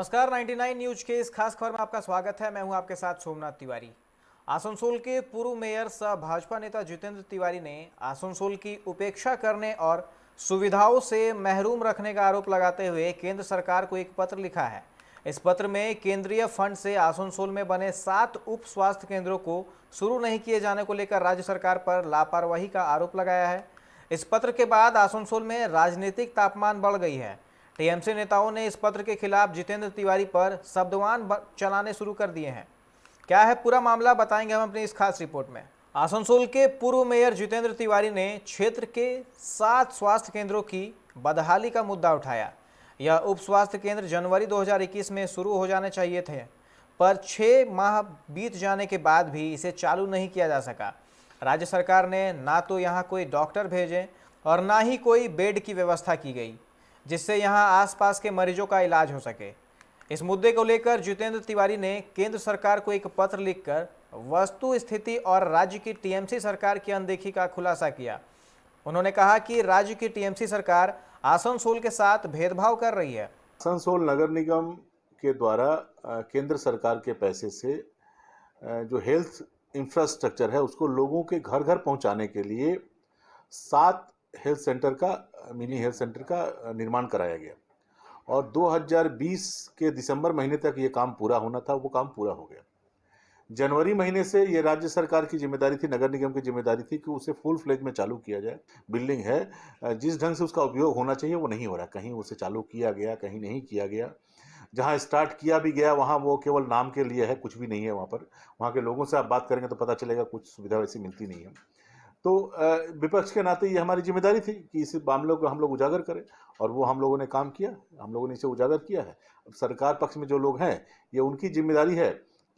नमस्कार, 99 न्यूज के इस खास खबर में आपका स्वागत है। मैं हूं आपके साथ सोमनाथ तिवारी। आसनसोल के पूर्व मेयर सह भाजपा नेता जितेंद्र तिवारी ने आसनसोल की उपेक्षा करने और सुविधाओं से महरूम रखने का आरोप लगाते हुए केंद्र सरकार को एक पत्र लिखा है। इस पत्र में केंद्रीय फंड से आसनसोल में बने 7 उप स्वास्थ्य केंद्रों को शुरू नहीं किए जाने को लेकर राज्य सरकार पर लापरवाही का आरोप लगाया है। इस पत्र के बाद आसनसोल में राजनीतिक तापमान बढ़ गई है। टीएमसी नेताओं ने इस पत्र के खिलाफ जितेंद्र तिवारी पर शब्दवान चलाने शुरू कर दिए हैं। क्या है पूरा मामला, बताएंगे हम अपनी इस खास रिपोर्ट में। आसनसोल के पूर्व मेयर जितेंद्र तिवारी ने क्षेत्र के 7 स्वास्थ्य केंद्रों की बदहाली का मुद्दा उठाया। यह उप स्वास्थ्य केंद्र जनवरी 2021 में शुरू हो जाने चाहिए थे, पर 6 माह बीत जाने के बाद भी इसे चालू नहीं किया जा सका। राज्य सरकार ने ना तो यहाँ कोई डॉक्टर भेजे और ना ही कोई बेड की व्यवस्था की गई जिससे यहां आसपास के मरीजों का इलाज हो सके। इस मुद्दे को लेकर जितेंद्र तिवारी ने केंद्र सरकार को एक पत्र लिखकर वस्तु स्थिति और राज्य की टीएमसी सरकार की अनदेखी का खुलासा किया। उन्होंने कहा कि राज्य की टीएमसी सरकार आसनसोल के साथ भेदभाव कर रही है। आसनसोल नगर निगम के द्वारा केंद्र सरकार के पैसे से जो हेल्थ इंफ्रास्ट्रक्चर है उसको लोगों के घर घर पहुंचाने के लिए 7 हेल्थ सेंटर का मिनी हेल्थ सेंटर का निर्माण कराया गया और 2020 के दिसंबर महीने तक ये काम पूरा होना था। वो काम पूरा हो गया। जनवरी महीने से ये राज्य सरकार की जिम्मेदारी थी, नगर निगम की जिम्मेदारी थी कि उसे फुल फ्लेज में चालू किया जाए। बिल्डिंग है, जिस ढंग से उसका उपयोग होना चाहिए वो नहीं हो रहा। कहीं उसे चालू किया गया, कहीं नहीं किया गया। जहाँ स्टार्ट किया भी गया वहाँ वो केवल नाम के लिए है, कुछ भी नहीं है वहाँ पर। वहाँ के लोगों से आप बात करेंगे तो पता चलेगा कुछ सुविधा वैसी मिलती नहीं है। तो विपक्ष के नाते ये हमारी जिम्मेदारी थी कि इस मामलों को हम लोग उजागर करें और वो हम लोगों ने काम किया। हम लोगों ने इसे उजागर किया है। अब सरकार पक्ष में जो लोग हैं ये उनकी जिम्मेदारी है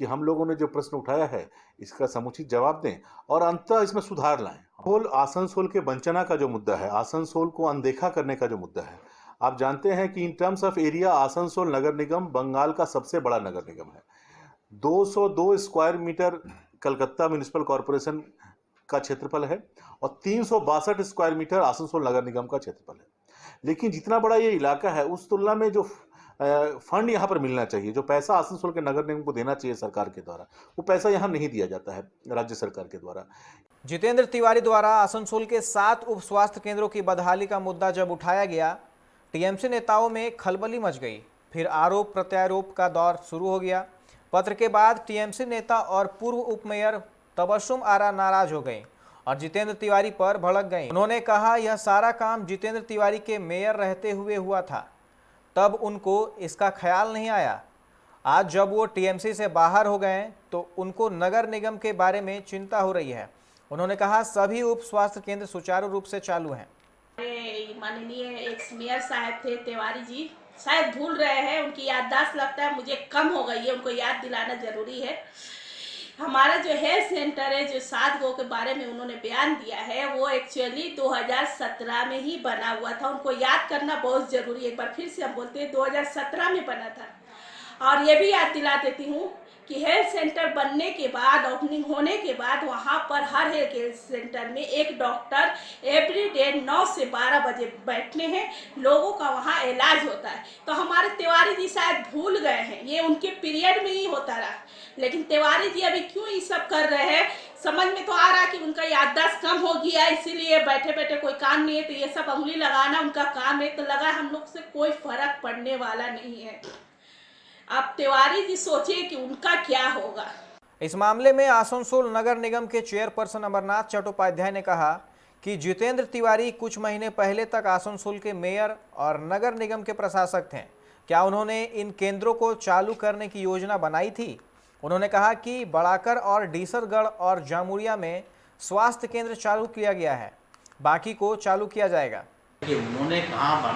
कि हम लोगों ने जो प्रश्न उठाया है इसका समुचित जवाब दें और अंततः इसमें सुधार लाएं। आसनसोल के वंचना का जो मुद्दा है, आसनसोल को अनदेखा करने का जो मुद्दा है, आप जानते हैं कि in terms of area Asansol नगर निगम बंगाल का सबसे बड़ा नगर निगम है। 202 square metre Calcutta municipal corporation का क्षेत्रफल है और 362 स्क्वायर मीटर आसनसोल नगर निगम का क्षेत्रफल है। लेकिन जितना बड़ा ये इलाका है उस तुलना में जो फंड यहाँ पर मिलना चाहिए, जो पैसा आसनसोल के नगर निगम को देना चाहिए सरकार के द्वारा, वो पैसा यहाँ नहीं दिया जाता है राज्य सरकार के द्वारा। जितेंद्र तिवारी द्वारा आसनसोल के 7 उप स्वास्थ्य केंद्रों की बदहाली का मुद्दा जब उठाया गया, टीएमसी नेताओं में खलबली मच गई। फिर आरोप प्रत्यारोप का दौर शुरू हो गया। पत्र के बाद टीएमसी नेता और पूर्व उप मेयर तबस्सुम आरा नाराज हो गए और जितेंद्र तिवारी पर भड़क गए। उन्होंने कहा यह सारा काम जितेंद्र तिवारी के मेयर रहते हुए हुआ था, तब उनको इसका ख्याल नहीं आया। आज जब वो टीएमसी से बाहर हो गए तो उनको नगर निगम के बारे में चिंता हो रही है। उन्होंने कहा सभी उप स्वास्थ्य केंद्र सुचारू रूप से चालू हैं। माननीय एक्स मेयर साहब थे तिवारी जी, शायद भूल रहे हैं, उनकी याददाश्त लगता है मुझे कम हो गई है, उनको याद दिलाना जरूरी है। हमारा जो हेल्थ सेंटर है, जो 7 गो के बारे में उन्होंने बयान दिया है, वो एक्चुअली 2017 में ही बना हुआ था। उनको याद करना बहुत जरूरी है। एक बार फिर से हम बोलते हैं 2017 में बना था। और ये भी याद दिला देती हूँ कि हेल्थ सेंटर बनने के बाद, ओपनिंग होने के बाद, वहाँ पर हर हेल्थ सेंटर में एक डॉक्टर एवरीडे 9 से 12 बजे बैठने हैं, लोगों का वहाँ इलाज होता है। तो हमारे तिवारी जी शायद भूल गए हैं, ये उनके पीरियड में ही होता रहा। लेकिन तिवारी जी अभी क्यों ये सब कर रहे हैं, समझ में तो आ रहा कि उनका याददाश्त कम हो गया, इसीलिए बैठे बैठे कोई काम नहीं है तो ये सब उंगली लगाना उनका काम है। तो लगा हम लोग से कोई फर्क पड़ने वाला नहीं है। अब तिवारी जी सोचिए कि उनका क्या होगा। इस मामले में आसनसोल नगर निगम के चेयरपर्सन अमरनाथ चट्टोपाध्याय ने कहा कि जितेंद्र तिवारी कुछ महीने पहले तक आसनसोल के मेयर और नगर निगम के प्रशासक थे। क्या उन्होंने इन केंद्रों को चालू करने की योजना बनाई थी? उन्होंने कहा कि बड़ाकर और डीसरगढ़ और जामुरिया में स्वास्थ्य केंद्र चालू किया गया है, बाकी को चालू किया जाएगा। उन्होंने कहाँ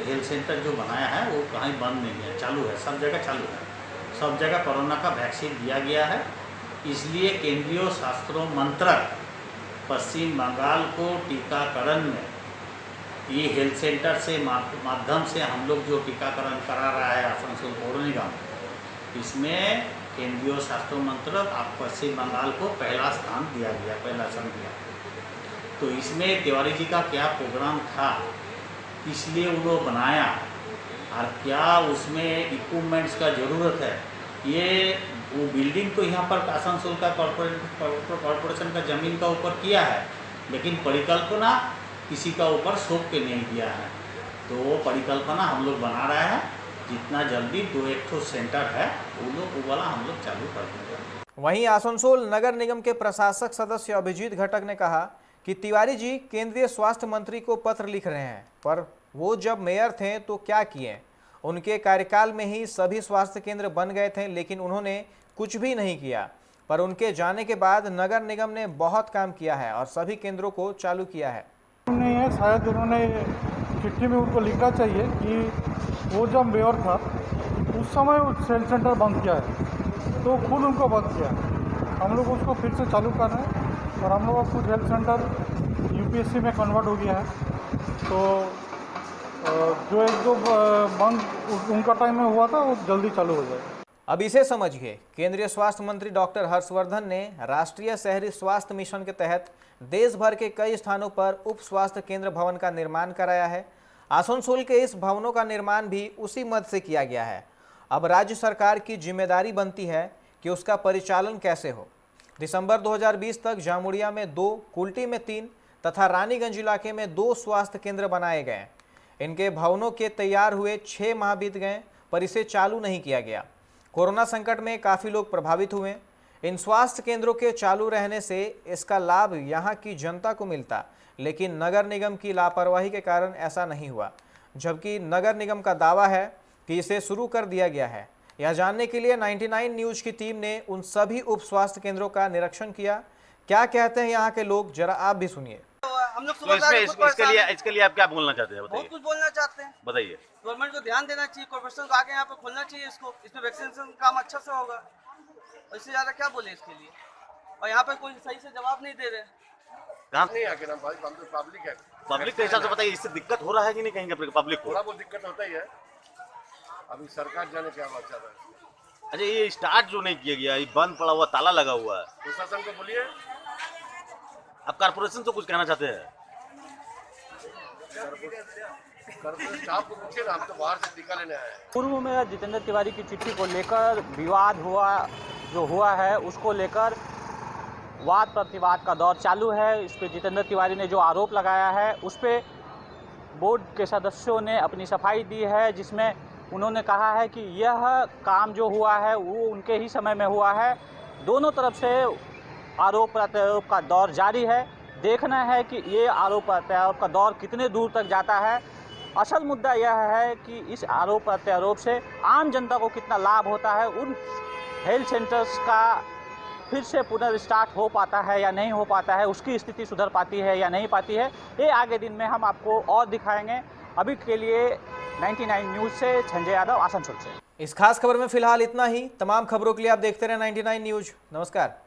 हेल्थ सेंटर जो बनाया है वो कहीं बंद नहीं है, चालू है, सब जगह चालू है। सब जगह कोरोना का वैक्सीन दिया गया है। इसलिए केंद्रीय स्वास्थ्य मंत्रक पश्चिम बंगाल को टीकाकरण में ये हेल्थ सेंटर से माध्यम से हम लोग जो टीकाकरण करा रहा है आसनसोल पौर निगम, इसमें केंद्रीय स्वास्थ्य मंत्रक आप पश्चिम बंगाल को पहला स्थान दिया गया, पहला स्थान दिया। तो इसमें तिवारी जी का क्या प्रोग्राम था, इसलिए उन्होंने बनाया और क्या उसमें इक्विपमेंट्स का ज़रूरत है। ये वो बिल्डिंग तो यहाँ पर आसनसोल का कॉरपोरेशन का ज़मीन का ऊपर किया है, लेकिन परिकल्पना किसी का ऊपर सौंप के नहीं दिया है। तो वो परिकल्पना हम लोग बना रहे हैं, जितना जल्दी 2-1 सेंटर है वो वाला हम लोग चालू कर देंगे। वहीं आसनसोल नगर निगम के प्रशासक सदस्य अभिजीत घटक ने कहा कि तिवारी जी केंद्रीय स्वास्थ्य मंत्री को पत्र लिख रहे हैं, पर वो जब मेयर थे तो क्या किए? उनके कार्यकाल में ही सभी स्वास्थ्य केंद्र बन गए थे, लेकिन उन्होंने कुछ भी नहीं किया। पर उनके जाने के बाद नगर निगम ने बहुत काम किया है और सभी केंद्रों को चालू किया है। नहीं है, शायद उन्होंने चिट्ठी में उनको लिखना चाहिए कि वो जब मेयर था उस समय वो हेल्थ सेंटर बंद किया है, तो खुद उनको बंद किया है। हम लोग उसको फिर से चालू कर रहे हैं और हम लोग का खुद हेल्थ सेंटर यूपीएससी में कन्वर्ट हो गया है। तो जो एक दो बंद उनका टाइम में हुआ था वो जल्दी चालू हो जाएगा। अब इसे समझिए, केंद्रीय स्वास्थ्य मंत्री डॉक्टर हर्षवर्धन ने राष्ट्रीय शहरी स्वास्थ्य मिशन के तहत देश भर के कई स्थानों पर उप स्वास्थ्य केंद्र भवन का निर्माण कराया है। आसनसोल के इस भवनों का निर्माण भी उसी मद से किया गया है। अब राज्य सरकार की जिम्मेदारी बनती है कि उसका परिचालन कैसे हो। दिसंबर 2020 तक जामुड़िया में 2, कुल्टी में 3 तथा रानीगंज इलाके में 2 स्वास्थ्य केंद्र बनाए गए। इनके भवनों के तैयार हुए 6 माह बीत गए, पर इसे चालू नहीं किया गया। कोरोना संकट में काफ़ी लोग प्रभावित हुए। इन स्वास्थ्य केंद्रों के चालू रहने से इसका लाभ यहाँ की जनता को मिलता, लेकिन नगर निगम की लापरवाही के कारण ऐसा नहीं हुआ, जबकि नगर निगम का दावा है कि इसे शुरू कर दिया गया है। यह जानने के लिए 99 न्यूज़ की टीम ने उन सभी उप स्वास्थ्य केंद्रों का निरीक्षण किया। क्या कहते हैं यहाँ के लोग, जरा आप भी सुनिए। हम लोग तो इसके लिए आप क्या बोलना चाहते हैं? बहुत कुछ बोलना चाहते हैं। बताइए। गवर्नमेंट को ध्यान देना चाहिए, कॉर्पोरेशन को आगे यहाँ पे खोलना चाहिए इसको, इसमें वैक्सीनेशन काम अच्छा से होगा। इससे ज्यादा क्या बोले इसके लिए, और यहाँ पे कोई सही से जवाब नहीं दे रहे। कहाँ नहीं आके ना भाई, पब्लिक है। पब्लिक के हिसाब से बताइए, इससे दिक्कत हो रहा है कि नहीं कहेंगे पब्लिक को? थोड़ा बहुत दिक्कत होता ही है, अभी सरकार जाने क्या बात चल रहा है। अच्छा, ये स्टार्ट जो नहीं किया गया, ये बंद पड़ा हुआ, ताला लगा हुआ है, प्रशासन को बोलिए। अब कारपोरेशन से कुछ कहना चाहते हैं? स्टाफ को पूछिए ना, हम तो बाहर से टीका लेने आए हैं। पूर्व में जितेंद्र तिवारी की चिट्ठी को लेकर विवाद हुआ है, उसको लेकर वाद प्रतिवाद का दौर चालू है। इस पे जितेंद्र तिवारी ने जो आरोप लगाया है उस पे बोर्ड के सदस्यों ने अपनी सफाई दी है, जिसमें उन्होंने कहा है कि यह काम जो हुआ है वो उनके ही समय में हुआ है। दोनों तरफ से आरोप प्रत्यारोप का दौर जारी है। देखना है कि ये आरोप प्रत्यारोप का दौर कितने दूर तक जाता है। असल मुद्दा यह है कि इस आरोप प्रत्यारोप से आम जनता को कितना लाभ होता है, उन हेल्थ सेंटर्स का फिर से पुनर्स्टार्ट हो पाता है या नहीं हो पाता है, उसकी स्थिति सुधर पाती है या नहीं पाती है, ये आगे दिन में हम आपको और दिखाएंगे। अभी के लिए 99 न्यूज़ से संजय यादव, आसनसोल से। इस खास खबर में फिलहाल इतना ही। तमाम खबरों के लिए आप देखते रहें 99 न्यूज़। नमस्कार।